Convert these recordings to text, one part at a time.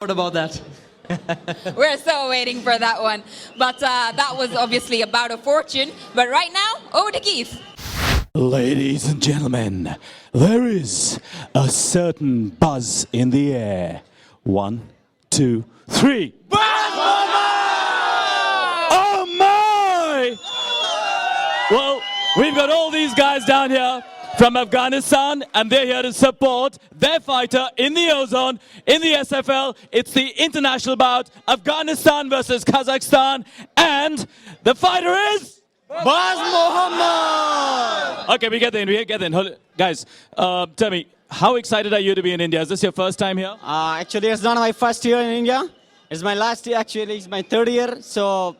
What about that? We're so waiting for that one. But that was obviously about a fortune. But right now, over to Keith. Ladies and gentlemen, there is a certain buzz in the air. 1, 2, 3. Oh my! Well, we've got all these guys down here from Afghanistan, and they're here to support their fighter in the ozone, in the SFL. It's the international bout, Afghanistan versus Kazakhstan, and the fighter is... Baz Mohammad! Okay, we get in. Guys, tell me, how excited are you to be in India? Is this your first time here? Actually, it's not my first year in India. It's my last year, actually. It's my third year. So,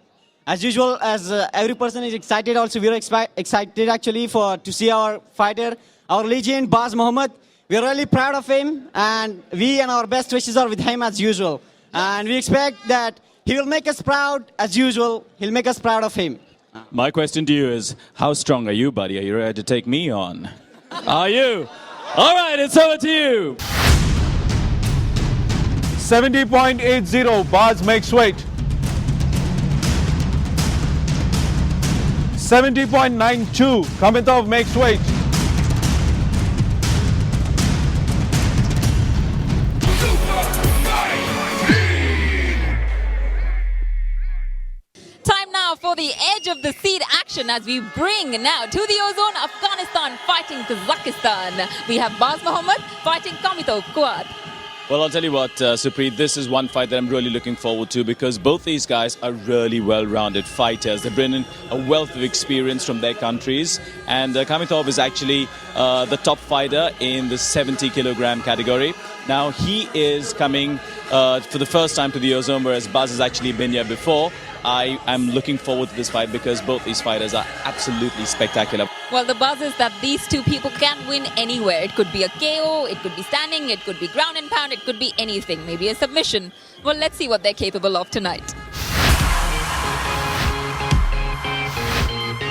as usual, as every person is excited, also we're excited actually to see our fighter, our legend, Baz Mohammad. We're really proud of him, and we and our best wishes are with him as usual. And we expect that he will make us proud as usual. He'll make us proud of him. My question to you is, how strong are you, buddy? Are you ready to take me on? Are you? All right, it's over to you. 70.80, Baz makes weight. 70.92, Hamidov makes weight. Time now for the edge of the seat action as we bring now to the ozone Afghanistan fighting Kazakhstan. We have Baz Mohammad fighting Hamidov Kuat. Well, I'll tell you what, Supreet, this is one fight that I'm really looking forward to because both these guys are really well-rounded fighters. They bring in a wealth of experience from their countries. And Hamidov is actually the top fighter in the 70-kilogram category. Now, he is coming for the first time to the ozone, whereas Baz has actually been here before. I am looking forward to this fight because both these fighters are absolutely spectacular. Well, the buzz is that these two people can win anywhere. It could be a KO, it could be standing, it could be ground and pound, it could be anything, maybe a submission. Well, let's see what they're capable of tonight.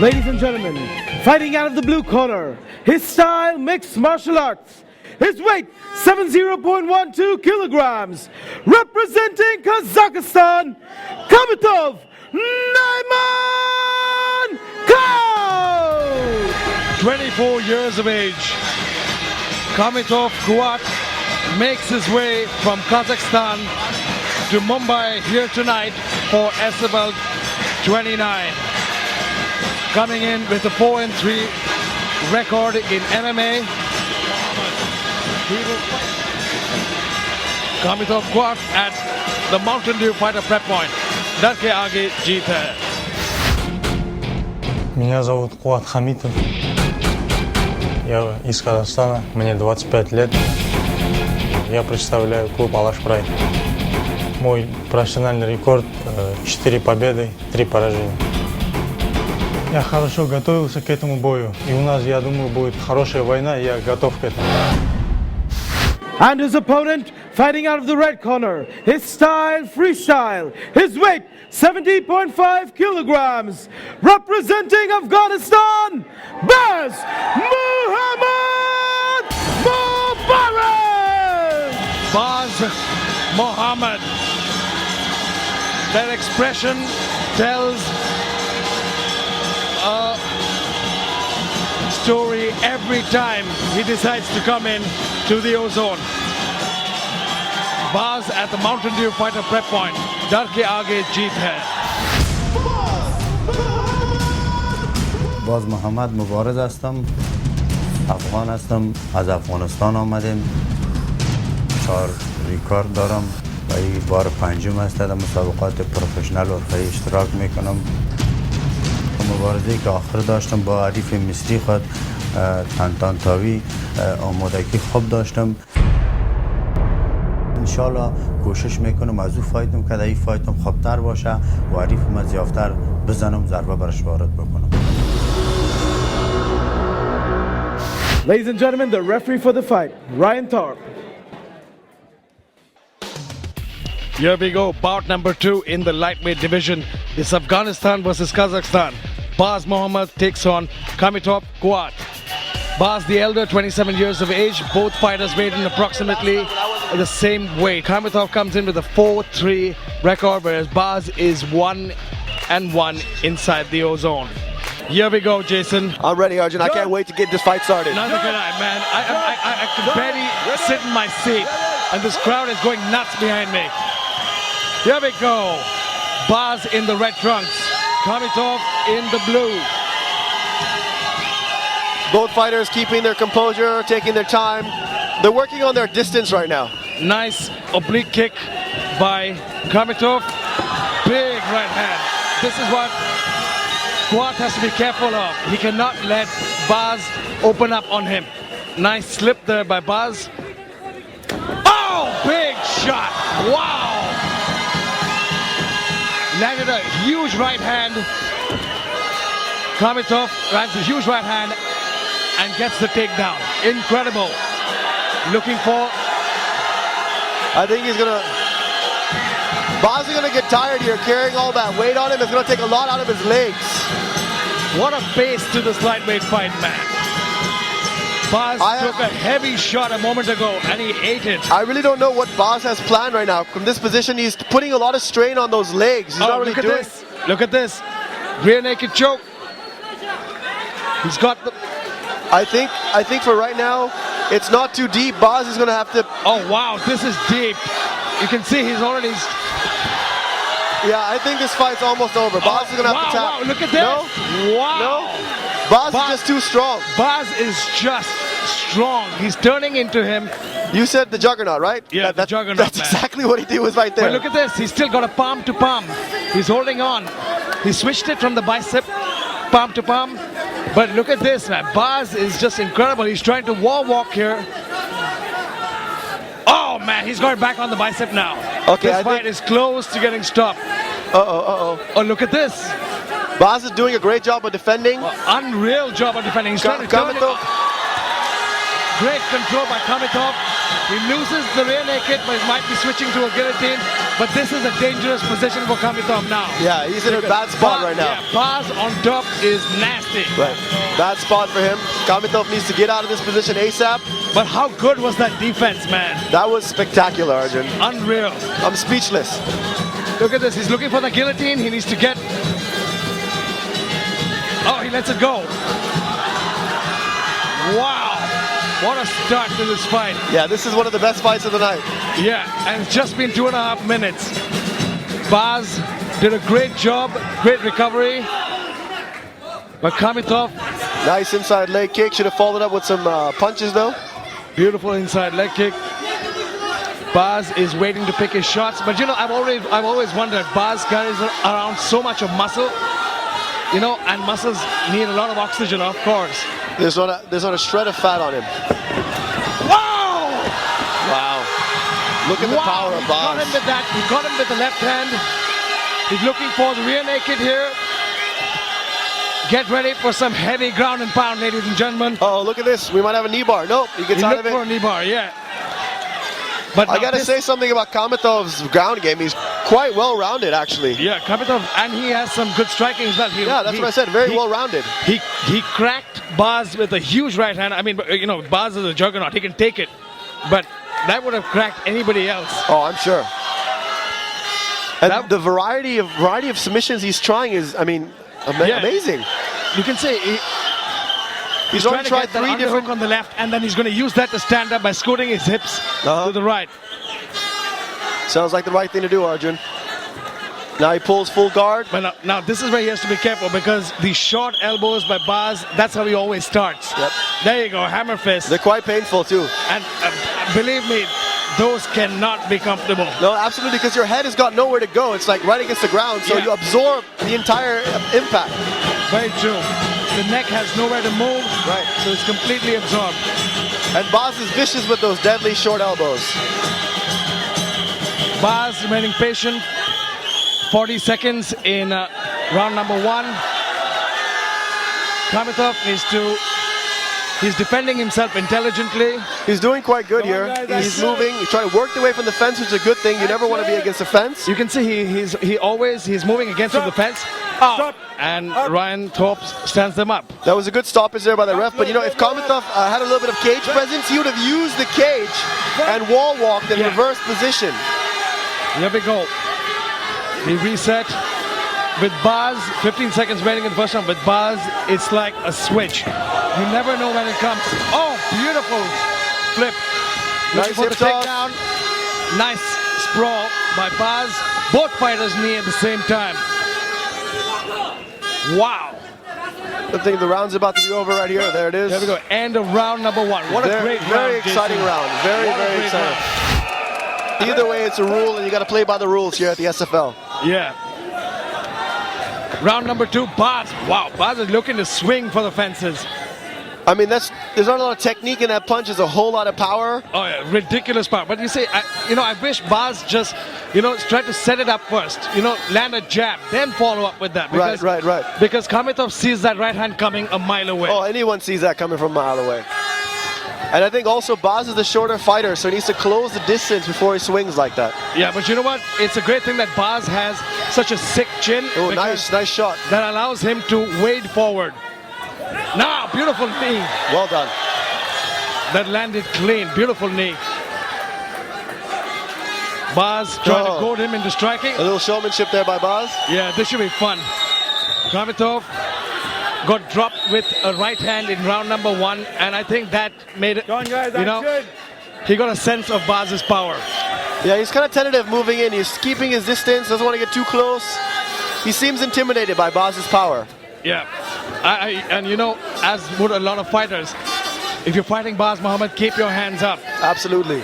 Ladies and gentlemen, fighting out of the blue corner, his style mixed martial arts. His weight, 70.12 kilograms. Representing Kazakhstan, Hamidov Nайман! 24 years of age. Hamidov Kuat makes his way from Kazakhstan to Mumbai here tonight for SFL 29. Coming in with a 4-3 record in MMA. Hamidov Kuat at the Mountain Dew Fighter Prep Point. Dar ke aage jeet hai. Меня зовут Куат Хамитов. Я из Казахстана, мне 25 лет. Я представляю клуб Алаш Прайд. Мой профессиональный рекорд 4 победы, 3 поражения. Я хорошо готовился к этому бою. И у нас, я думаю, будет хорошая война, и я готов к этому. And his opponent fighting out of the red corner, his style freestyle, his weight 70.5 kilograms, representing Afghanistan, Baz Mohammad Mubarak! Baz Mohammad. That expression tells a story every time he decides to come in to the ozone. Baz at the Mountain Dew Fighter Prep Point. Dar ke aage jeet hai. باز محمد مبارز هستم، افغان هستم، از افغانستان آمدیم. 4 ریکارد دارم و این بار 5م است در مسابقات پروفشنال حرفه‌ای اشتراک میکنم. مبارزه‌ای که آخر داشتم با حریف مصری خود تنتانتاوی آمادگی خوب داشتم. انشالله کوشش میکنم از او فایتم که این فایتم خوبتر باشه و حریف من زیافتر بزنم، ضربه برش وارد بکنم. Ladies and gentlemen, the referee for the fight, Ryan Thorpe. Here we go, bout number 2 in the lightweight division. It's Afghanistan versus Kazakhstan. Baz Mohammad takes on Hamidov Kuat. Baz the elder, 27 years of age. Both fighters weighed in approximately the same weight. Hamidov comes in with a 4-3 record, whereas Baz is 1-1 inside the ozone. Here we go, Jason. I'm ready, Arjun. I can't wait to get this fight started. Neither can I, man. I can barely sit in my seat, and this crowd is going nuts behind me. Here we go. Baz in the red trunks, Hamidov in the blue. Both fighters keeping their composure, taking their time. They're working on their distance right now. Nice oblique kick by Hamidov. Big right hand. This is what Kuat has to be careful of. He cannot let Baz open up on him. Nice slip there by Baz. Oh, big shot. Wow. Landed a huge right hand. Hamidov lands a huge right hand and gets the takedown. Incredible. Looking for... I think he's gonna... Baz is gonna get tired here, carrying all that weight on him. It's gonna take a lot out of his legs. What a pace to this lightweight fight, man. Baz took a heavy shot a moment ago and he ate it. I really don't know what Baz has planned right now. From this position, he's putting a lot of strain on those legs. He's not really look at doing... this. Look at this. Rear naked choke. He's got the... I think for right now, it's not too deep. Baz is gonna have to... Oh wow, this is deep. You can see he's already... Yeah, I think this fight's almost over. Baz is gonna have to tap. Wow, look at this. No? Wow. No? Baz is just too strong. Baz is just strong. He's turning into him. You said the juggernaut, right? Yeah, the juggernaut, That's man. exactly what he did was right there. But look at this. He's still got a palm to palm. He's holding on. He switched it from the bicep, palm to palm. But look at this, man. Baz is just incredible. He's trying to wall walk here. Oh, man. He's got it back on the bicep now. Okay, this fight is close to getting stopped. Oh, look at this. Baz is doing a great job of defending. Unreal job of defending. He's trying to turn it. Great control by Hamidov. He loses the rear naked, but he might be switching to a guillotine. But this is a dangerous position for Hamidov now. Yeah, he's in a bad spot right now. Yeah, Baz on top is nasty. Right, bad spot for him. Hamidov needs to get out of this position ASAP. But how good was that defense, man? That was spectacular, Arjun. Unreal. I'm speechless. Look at this. He's looking for the guillotine. He needs to get... Oh, he lets it go. Wow. What a start to this fight. Yeah, this is one of the best fights of the night. Yeah, and it's just been 2.5 minutes. Baz did a great job, great recovery. But Hamidov... Nice inside leg kick. Should have followed up with some punches, though. Beautiful inside leg kick. Baz is waiting to pick his shots. But, you know, I've always wondered, Baz carries around so much of muscle. You know, and muscles need a lot of oxygen, of course. There's not a shred of fat on him. Whoa! Wow. Look at the power of Baz. Got him with that. He got him with the left hand. He's looking for the rear naked here. Get ready for some heavy ground and pound, ladies and gentlemen. Oh, look at this. We might have a knee bar. Nope, he gets out of it. For a knee bar, yeah. But I got to say something about Hamidov's ground game. He's quite well-rounded, actually. Yeah, Hamidov, and he has some good striking as well. Yeah, that's what I said. Very well-rounded. He cracked Baz with a huge right hand. I mean, you know, Baz is a juggernaut. He can take it. But that would have cracked anybody else. Oh, I'm sure. And the variety of submissions he's trying is, I mean, amazing. You can say he's already tried 3 different on the left, and then he's going to use that to stand up by scooting his hips to the right. Sounds like the right thing to do, Arjun. Now he pulls full guard. But now this is where he has to be careful, because the short elbows by Baz, that's how he always starts. Yep. There you go, hammer fist. They're quite painful too. And believe me, those cannot be comfortable. No, absolutely, because your head has got nowhere to go. It's like right against the ground, so you absorb the entire impact. Very true. The neck has nowhere to move, right? So it's completely absorbed. And Baz is vicious with those deadly short elbows. Baz remaining patient. 40 seconds in round number 1. Hamidov needs to... He's defending himself intelligently. He's doing quite good here. He's moving. He's trying to work away from the fence, which is a good thing. You never want to be against the fence. You can see he's moving against the fence. Oh, and Ryan Thorpe stands them up. That was a good stoppage there by the ref, but you know, if Kamitov had a little bit of cage presence, he would have used the cage and wall walked in reverse position. Here we go. We reset with bars, 15 seconds remaining in the first round. With bars, it's like a switch. You never know when it comes. Oh, beautiful flip. Nice for the hip toss. takedown. Nice sprawl by bars. Both fighters knee at the same time. Wow. I think the round's about to be over right here. There it is. There we go. End of round number one. What a great round. Very exciting Jason. round. Very, very exciting. Either way, it's a rule, and you got to play by the rules here at the SFL. Yeah. Round number two, Baz. Wow, Baz is looking to swing for the fences. I mean, there's not a lot of technique in that punch. There's a whole lot of power. Oh yeah, ridiculous power. But you see, I wish Baz just, tried to set it up first. Land a jab, then follow up with that. Because, Right. Because Kamitov sees that right hand coming a mile away. Oh, anyone sees that coming from a mile away. And I think also Baz is the shorter fighter, so he needs to close the distance before he swings like that. Yeah, but you know what? It's a great thing that Baz has such a sick chin. Oh, nice shot. That allows him to wade forward. Now, beautiful knee. Well done. That landed clean. Beautiful knee. Baz trying to goad him into striking. A little showmanship there by Baz. Yeah, this should be fun. Kamitov got dropped with a right hand in round number one, and I think that made it, he got a sense of Baz's power. Yeah, he's kind of tentative moving in. He's keeping his distance, doesn't want to get too close. He seems intimidated by Baz's power. Yeah, and as would a lot of fighters, if you're fighting Baz Muhammad, keep your hands up. Absolutely.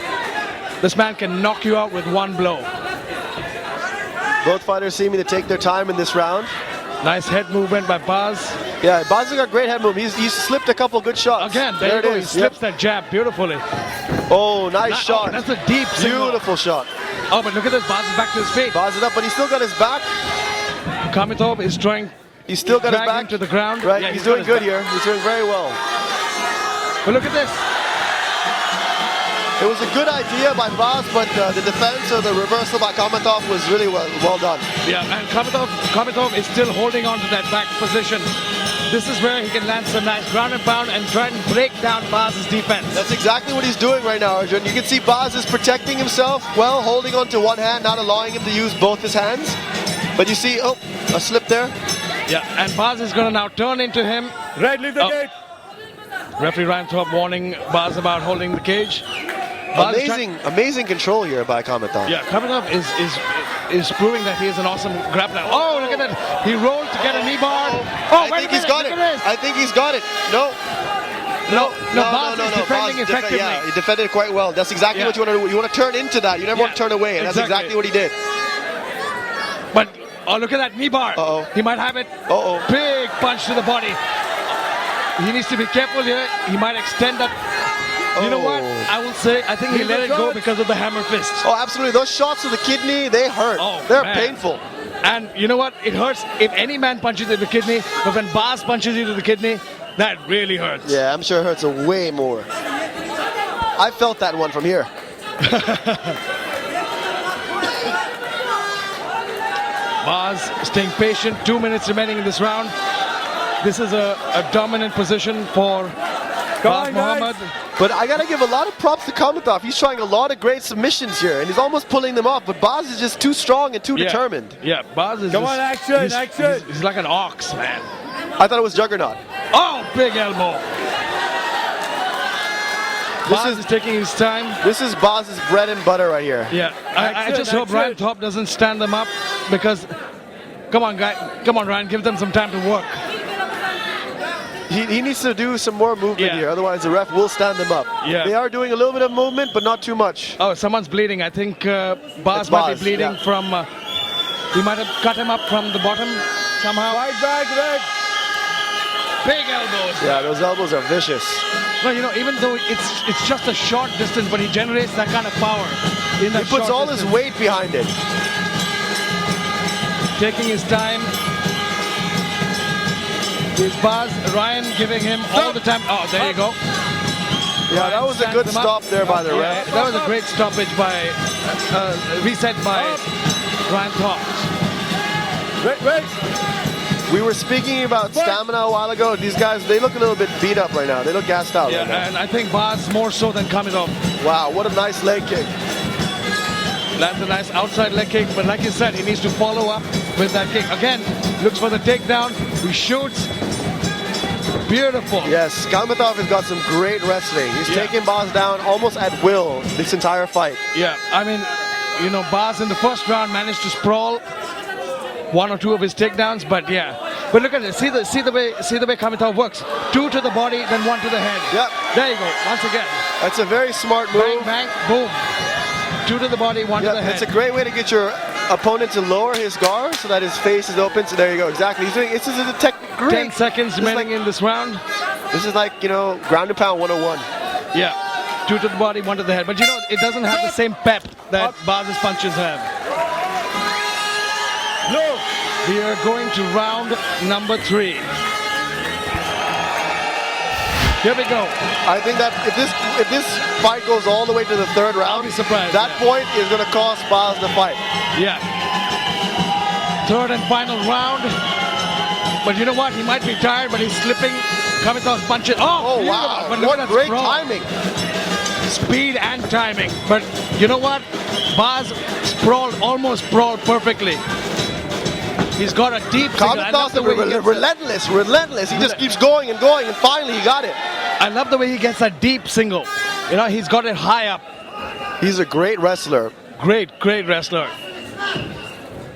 This man can knock you out with one blow. Both fighters seeming to take their time in this round. Nice head movement by Baz. Yeah, Baz has got great head movement. He's slipped a couple good shots. Again, there it is. He slips that jab beautifully. Oh, nice shot. Oh, that's a deep signal. Beautiful shot. Oh, but look at this. Baz is back to his feet. Baz is up, but he's still got his back. Kamitov is trying. He's still got his drag back him to the ground. Right, Yeah, he's doing good back. here. He's doing very well. But look at this. It was a good idea by Baz, but the defense or the reversal by Kamitov was really well done. Yeah, and Kamitov is still holding on to that back position. This is where he can land some nice ground and pound and try and break down Baz's defense. That's exactly what he's doing right now, Arjun. You can see Baz is protecting himself well, holding on to one hand, not allowing him to use both his hands. But you see, oh, a slip there. Yeah, and Baz is going to now turn into him. Red, leave the gate. Referee Ryan Thorpe warning Baz about holding the cage. Amazing control here by Kamitov. Yeah, Kamitov is proving that he is an awesome grappler. Oh, look at that. He rolled to get a knee bar. Oh, I think he's got it. I think he's got it. No, Baz is defending effectively. Yeah, he defended quite well. That's exactly what you want to do. You want to turn into that. You never want to turn away. And that's exactly what he did. But, oh, look at that knee bar. Uh-oh. He might have it. Uh-oh. Big punch to the body. He needs to be careful here. He might extend that. You know what? I will say, I think he let it go because of the hammer fist. Oh, absolutely. Those shots to the kidney, they hurt. Oh, they're man. painful. And you know what? It hurts if any man punches you in the kidney, but when Baz punches you to the kidney, that really hurts. Yeah, I'm sure it hurts way more. I felt that one from here. Baz staying patient, 2 minutes remaining in this round. This is a dominant position for Baz Muhammad. But I got to give a lot of props to Kamitov. He's trying a lot of great submissions here, and he's almost pulling them off. But Baz is just too strong and too determined. Yeah, Baz is Come on, action. He's like an ox, man. I thought it was Juggernaut. Oh, big elbow. Baz is taking his time. This is Baz's bread and butter right here. Yeah, I just hope Ryan Thorpe doesn't stand them up because, come on, Ryan, give them some time to work. He needs to do some more movement here, otherwise the ref will stand them up. Yeah. They are doing a little bit of movement, but not too much. Oh, someone's bleeding. I think Baz might be bleeding from... he might have cut him up from the bottom somehow. Fight back, Red. Big elbows. Yeah, those elbows are vicious. No, even though it's just a short distance, but he generates that kind of power. He puts all his weight behind it. Taking his time. Is Baz Ryan giving him all the time? Oh, there you go. Yeah, that was a good stop there by the ref. That was a great stoppage by reset by Ryan Thorpe. Wait. We were speaking about stamina a while ago. These guys, they look a little bit beat up right now. They look gassed out Yeah, right now. and I think Baz more so than Hamidov. Wow, what a nice leg kick. Lands a nice outside leg kick, but like you said, he needs to follow up with that kick. Again, looks for the takedown. He shoots. Beautiful. Yes, Hamidov has got some great wrestling. He's taking Baz down almost at will this entire fight. Yeah, I mean, you know, Baz in the first round managed to sprawl one or two of his takedowns, but yeah. But look at it. See the way Hamidov works. 2 to the body, then 1 to the head. Yep. There you go. Once again. That's a very smart move. Bang, bang, boom. 2 to the body, 1 to the head. It's a great way to get your opponent to lower his guard so that his face is open. So there you go. Exactly. He's doing. This is a technique. 10 seconds remaining in this round. This is like, you know, ground and pound 101. Yeah. 2 to the body, 1 to the head. But you know, it doesn't have the same pep that Baz's punches have. No. We are going to round number 3. Here we go. I think that if this fight goes all the way to the third round, I'll be surprised. that point is going to cost Baz the fight. Yeah. Third and final round. But you know what? He might be tired, but he's slipping. Hamidov's punches. Oh, beautiful. wow. But look What at that great sprawl. timing. Speed and timing. But you know what? Baz almost sprawled perfectly. He's got a deep single. I love the way he gets relentless. He just keeps going, and finally he got it. I love the way he gets that deep single. You know, he's got it high up. He's a great wrestler. Great wrestler.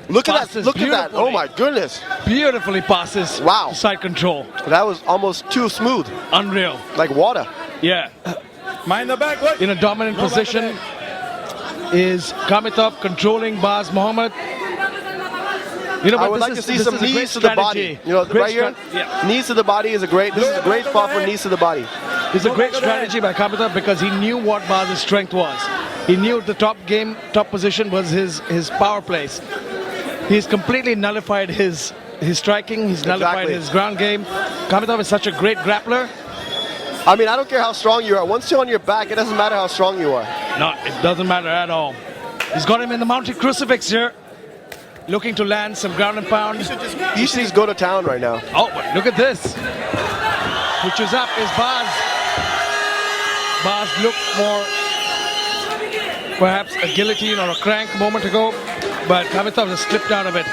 Look at that. Passes Look at that. Oh beautifully. my goodness. Beautifully passes. Wow. Side control. That was almost too smooth. Unreal. Like water. Yeah. Mind the back. Wait. In a dominant No, back position is Hamidov controlling Baz Muhammad. You know, I would like to see some knees to the body. You know, right here, knees to the body is a great. This is a great spot for knees to the body. It's a great strategy by Hamidov because he knew what Baz's strength was. He knew the top position was his power place. He's completely nullified his striking. He's nullified his ground game. Hamidov is such a great grappler. I mean, I don't care how strong you are. Once you're on your back, it doesn't matter how strong you are. No, it doesn't matter at all. He's got him in the mounted crucifix here. Looking to land some ground and pound. He should just go to town right now. Oh, but look at this. Pushes up is Baz. Baz looked more perhaps a guillotine or a crank a moment ago, but Hamidov has slipped out of it.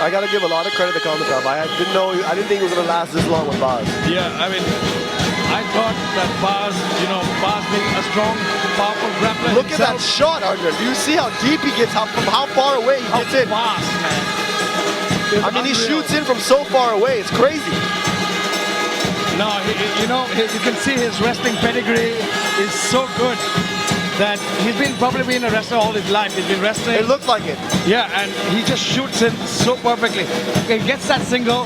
I got to give a lot of credit to Hamidov. I didn't think it was going to last this long with Baz. Yeah, I mean, I thought that Baz being a strong, powerful grappler. Look at that shot, Arjun. Do you see how deep he gets, from how far away he gets in? Fast, man. I mean, he shoots in from so far away. It's crazy. No, you can see his wrestling pedigree is so good that he's probably been a wrestler all his life. He's been wrestling. It looked like it. Yeah, and he just shoots in so perfectly. He gets that single,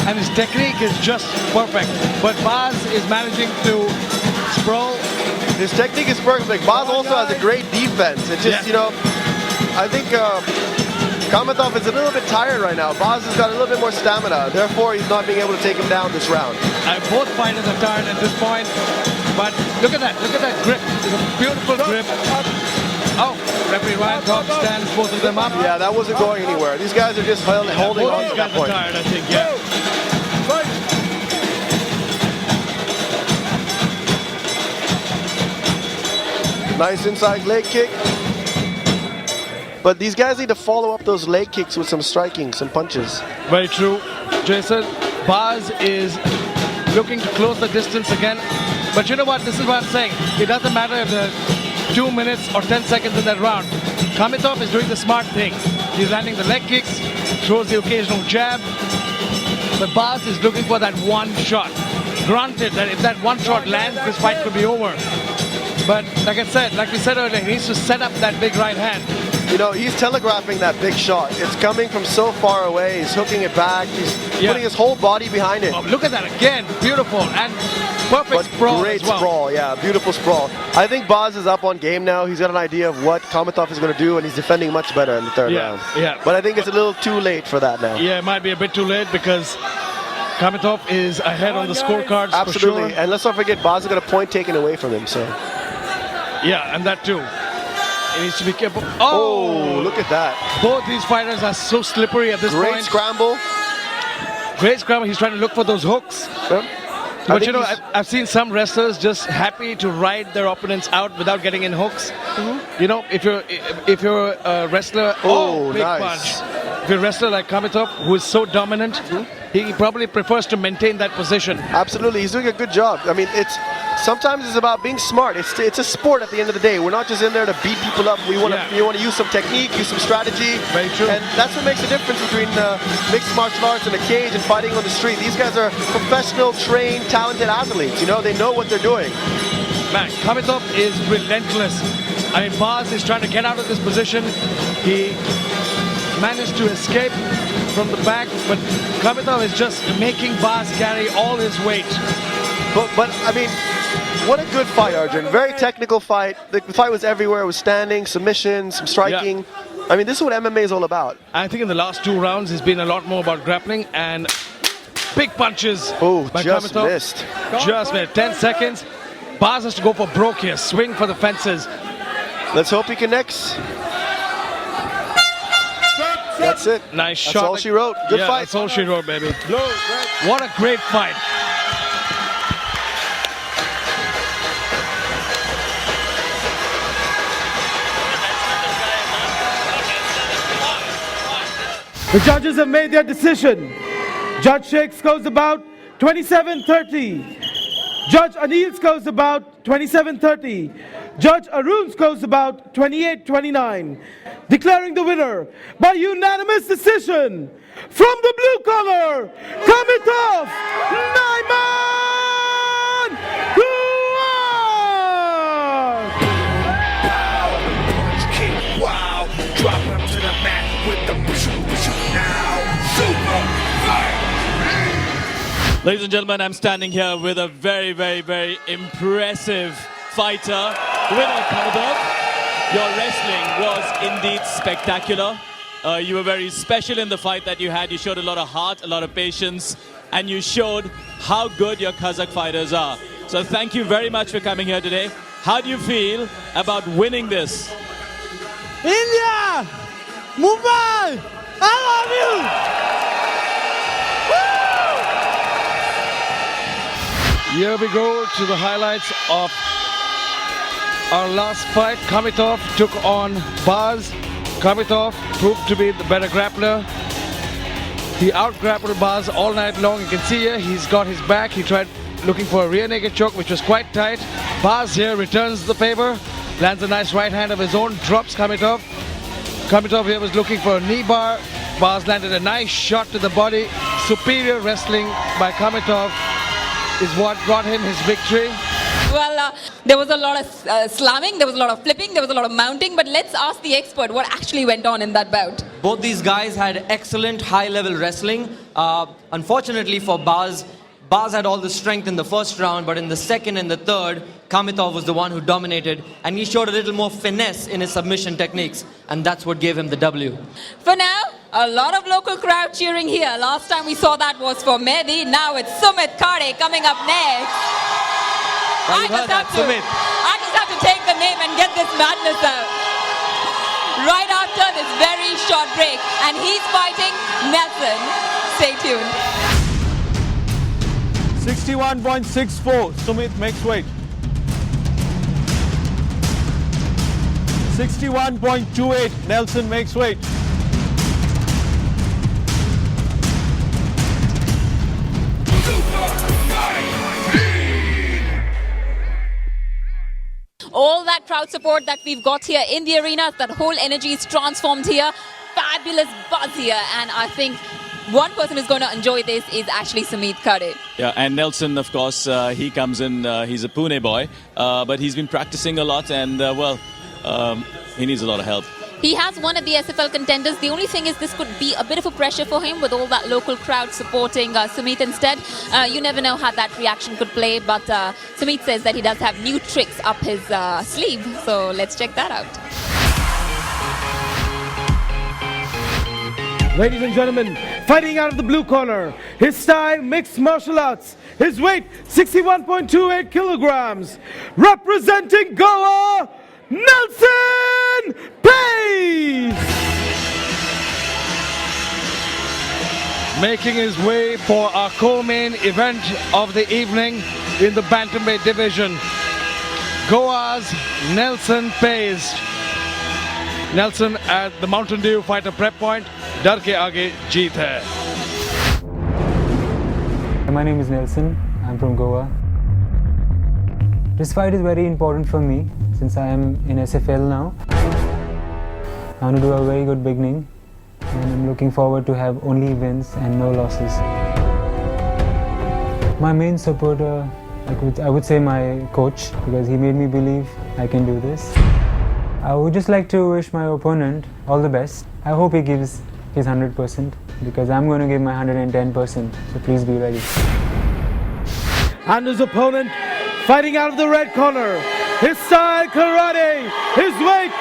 and his technique is just perfect. But Baz is managing to sprawl. His technique is perfect. Baz also has a great defense. It's just, you know, I think Hamidov is a little bit tired right now. Baz has got a little bit more stamina. Therefore, he's not being able to take him down this round. Both fighters are tired at this point. But look at that grip. It's a beautiful grip. Oh, referee Ryan Cobb stands both of them up. Yeah, that wasn't going anywhere. These guys are just holding on to that point. Tired, I think, yeah. Nice inside leg kick. But these guys need to follow up those leg kicks with some striking, some punches. Very true, Jason. Baz is looking to close the distance again. But you know what? This is what I'm saying. It doesn't matter if the 2 minutes or 10 seconds in that round. Hamidov is doing the smart thing. He's landing the leg kicks, throws the occasional jab. But Baz is looking for that one shot. Granted that if that one shot lands, this fight could be over. But like we said earlier, he needs to set up that big right hand. You know, he's telegraphing that big shot. It's coming from so far away. He's hooking it back. He's putting his whole body behind it. Oh, look at that again. Beautiful. And perfect sprawl. Great as well. sprawl, yeah. Beautiful sprawl. I think Baz is up on game now. He's got an idea of what Hamidov is going to do, and he's defending much better in the third round. Yeah. But I think it's a little too late for that now. Yeah, it might be a bit too late because Hamidov is ahead on the scorecards. Absolutely. For sure. And let's not forget, Baz has got a point taken away from him. So. Yeah, and that too. He needs to be careful. Oh, look at that. Both these fighters are so slippery at this point. Great scramble. Great scrum. He's trying to look for those hooks. But you know, I've seen some wrestlers just happy to ride their opponents out without getting in hooks. You know, if you're a wrestler, big nice punch. If you're a wrestler like Kamitov, who is so dominant, he probably prefers to maintain that position. Absolutely, he's doing a good job. I mean, sometimes it's about being smart. It's a sport at the end of the day. We're not just in there to beat people up. We want to use some technique, use some strategy. Very true. And that's what makes the difference between mixed martial arts in a cage and fighting on the street. These guys are professional, trained, talented athletes. You know, they know what they're doing. Man, Kamitov is relentless. I mean, Baz is trying to get out of this position. He managed to escape from the back, but Kamitov is just making Baz carry all his weight. But I mean, what a good fight, Arjun. Very technical fight. The fight was everywhere. It was standing, submissions, some striking. Yeah. I mean, this is what MMA is all about. I think in the last 2 rounds, it's been a lot more about grappling and big punches by just Kamitov. missed. Just missed. 10 seconds. Baz has to go for broke here. Swing for the fences. Let's hope he connects. That's it. Nice shot. That's all she wrote. Good fight. That's all she wrote, baby. What a great fight. The judges have made their decision. Judge Sheikh scores about 27-30. Judge Anil scores about 27-30. Judge Arun scores about 28-29. Declaring the winner by unanimous decision from the blue corner, Kamitov Nайман. Wow, drop him to the mat with the now. Super fight. Ladies and gentlemen, I'm standing here with a very, very, very impressive fighter. Winner Kamitov, your wrestling was indeed spectacular. You were very special in the fight that you had. You showed a lot of heart, a lot of patience, and you showed how good your Kazakh fighters are. So thank you very much for coming here today. How do you feel about winning this? India! Mumbai! I love you! Here we go to the highlights of our last fight. Kamitov took on Baz. Kamitov proved to be the better grappler. He out-grappled Baz all night long. You can see here, he's got his back. He tried looking for a rear naked choke, which was quite tight. Baz here returns the favor. Lands a nice right hand of his own, drops Kamitov. Kamitov here was looking for a knee bar. Baz landed a nice shot to the body. Superior wrestling by Kamitov is what got him his victory. Well, there was a lot of slamming, there was a lot of flipping, there was a lot of mounting, but let's ask the expert what actually went on in that bout. Both these guys had excellent high-level wrestling. Unfortunately for Baz, Baz had all the strength in the first round, but in the second and the third, Kamitov was the one who dominated, and he showed a little more finesse in his submission techniques, and that's what gave him the W. For now, a lot of local crowd cheering here. Last time we saw that was for Mehdi, now it's Sumit Khade coming up next. I just have to take the name and get this madness out. Right after this very short break, and he's fighting Nelson. Stay tuned. 61.64, Sumit makes weight. 61.28, Nelson makes weight. All that crowd support that we've got here in the arena, that whole energy is transformed here. Fabulous buzz here, and I think one person who's going to enjoy this is actually Sumit Khade. Yeah, and Nelson, of course, he comes in, he's a Pune boy, but he's been practicing a lot and, he needs a lot of help. He has one of the SFL contenders. The only thing is this could be a bit of a pressure for him with all that local crowd supporting Sumit instead. You never know how that reaction could play, but Sumit says that he does have new tricks up his sleeve. So let's check that out. Ladies and gentlemen, fighting out of the blue corner, his style mixed martial arts, his weight 61.28 kilograms, representing Goa, Nelson Pace! making his way for our co-main event of the evening in the bantamweight division. Goa's Nelson Pays. Nelson at the Mountain Dew Fighter Prep Point. Dar ke aage jeet hai. My name is Nelson. I'm from Goa. This fight is very important for me since I am in SFL now. I want to do a very good beginning and I'm looking forward to have only wins and no losses. My main supporter, I would say my coach, because he made me believe I can do this. I would just like to wish my opponent all the best. I hope he gives his 100% because I'm going to give my 110%, so please be ready. And his opponent fighting out of the red corner, his style karate, his weight